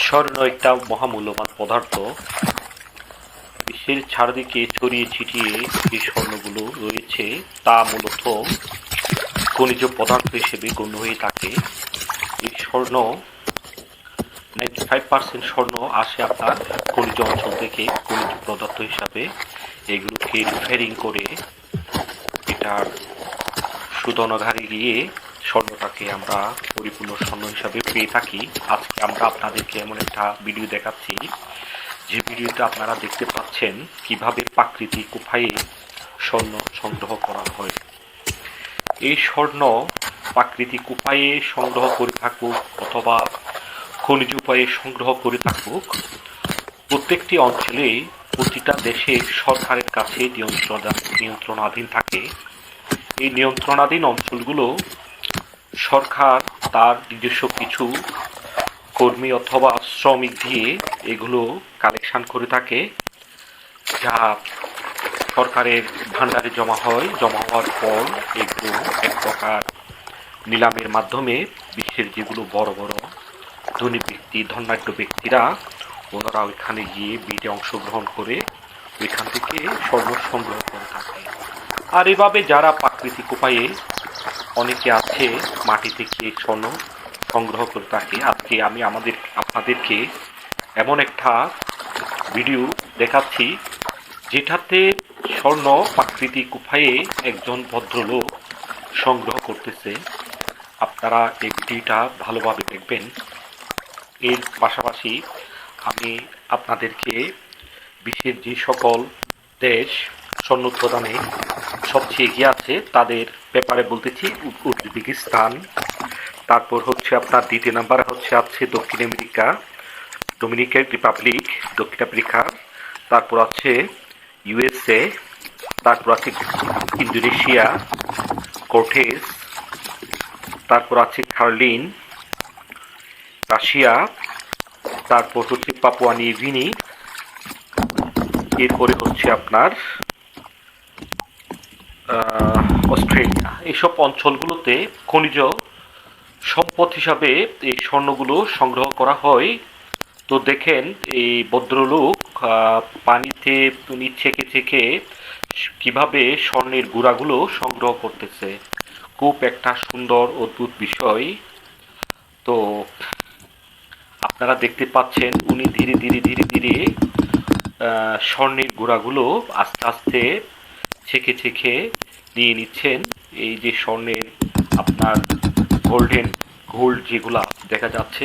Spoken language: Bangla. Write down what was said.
স্বর্ণ একটা মহামূল্যবান পদার্থ। বিশ্বের চারদিকে ছড়িয়ে ছিটিয়ে যে স্বর্ণগুলো রয়েছে তা মূলত খনিজ পদার্থ হিসেবে গণ্য হয়ে থাকে। এই স্বর্ণ 95% স্বর্ণ আসে আপনার খনিজ অঞ্চল থেকে খনিজ পদার্থ হিসাবে। এগুলোকে রিফাইনিং করে এটার শোধনাগারে গিয়ে স্বর্ণটাকে আমরা পরিপূর্ণ স্বর্ণ হিসাবে পেয়ে থাকি। আজকে আমরা আপনাদেরকে এমন একটা ভিডিও দেখাচ্ছি যে ভিডিওতে আপনারা দেখতে পাচ্ছেন কিভাবে প্রাকৃতিক উপায়ে স্বর্ণ সংগ্রহ করা হয়। এই স্বর্ণ প্রাকৃতিক উপায়ে সংগ্রহ করে থাকুক অথবা খনিজ উপায়ে সংগ্রহ করে থাকুক, প্রত্যেকটি অঞ্চলে প্রতিটা দেশে সরকারের কাছে নিয়ন্ত্রণাধীন থাকে। এই নিয়ন্ত্রণাধীন অঞ্চলগুলো সরকার তার নিজস্ব কিছু কর্মী অথবা শ্রমিক দিয়ে এগুলো কালেকশন করে থাকে, যা সরকারের ভান্ডারে জমা হয়। জমা হওয়ার পর এগুলো এক প্রকার নিলামের মাধ্যমে বিশ্বের যেগুলো বড় বড় ধনী ব্যক্তি ধনাঢ্য ব্যক্তিরা ওনারা ওইখানে গিয়ে বিডে অংশগ্রহণ করে ওইখান থেকে স্বর্ণ সংগ্রহ করে থাকে। আর এভাবে যারা প্রাকৃতিক উপায়ে অনেকে আছে মাটি থেকে স্বর্ণ সংগ্রহ করে থাকে। আজকে আমি আপনাদেরকে এমন একটা ভিডিও দেখাচ্ছি যেটাতে স্বর্ণ প্রাকৃতিক উপায়ে একজন ভদ্রলোক সংগ্রহ করতেছে। আপনারা এই ভিডিওটা ভালোভাবে দেখবেন। এর পাশাপাশি আমি আপনাদেরকে বিশ্বের যে সকল দেশ স্বর্ণ উৎপাদনে সবচেয়ে এগিয়ে আছে তাদের ব্যাপারে বলতেছি। উজবেকিস্তান, তারপর হচ্ছে আপনার দ্বিতীয় নাম্বারে আছে দক্ষিণ আমেরিকা, ডোমিনিকান রিপাবলিক, দক্ষিণ আফ্রিকা, তারপর আছে ইউএসএ, তারপর আছে ইন্দোনেশিয়া, কর্টেস, তারপর আছে কার্লিন, রাশিয়া, তারপর হচ্ছে পাপুয়া নিউ গিনি, এরপরে হচ্ছে আপনার অস্ট্রেলিয়া। এইসব অঞ্চলগুলোতে খনিজ সম্পদ হিসাবে এই স্বর্ণগুলো সংগ্রহ করা হয়। তো দেখেন এই ভদ্রলোক পানিতে ছেঁকে ছেঁকে কিভাবে স্বর্ণের গুঁড়াগুলো সংগ্রহ করতেছে। খুব একটা সুন্দর অদ্ভুত বিষয়। তো আপনারা দেখতে পাচ্ছেন উনি ধীরে ধীরে ধীরে ধীরে স্বর্ণের গুঁড়াগুলো আস্তে আস্তে ছেঁকে ছেঁকে নিয়ে নিচ্ছেন। এই যে স্বর্ণের আপনার গোল্ড যেগুলা দেখা যাচ্ছে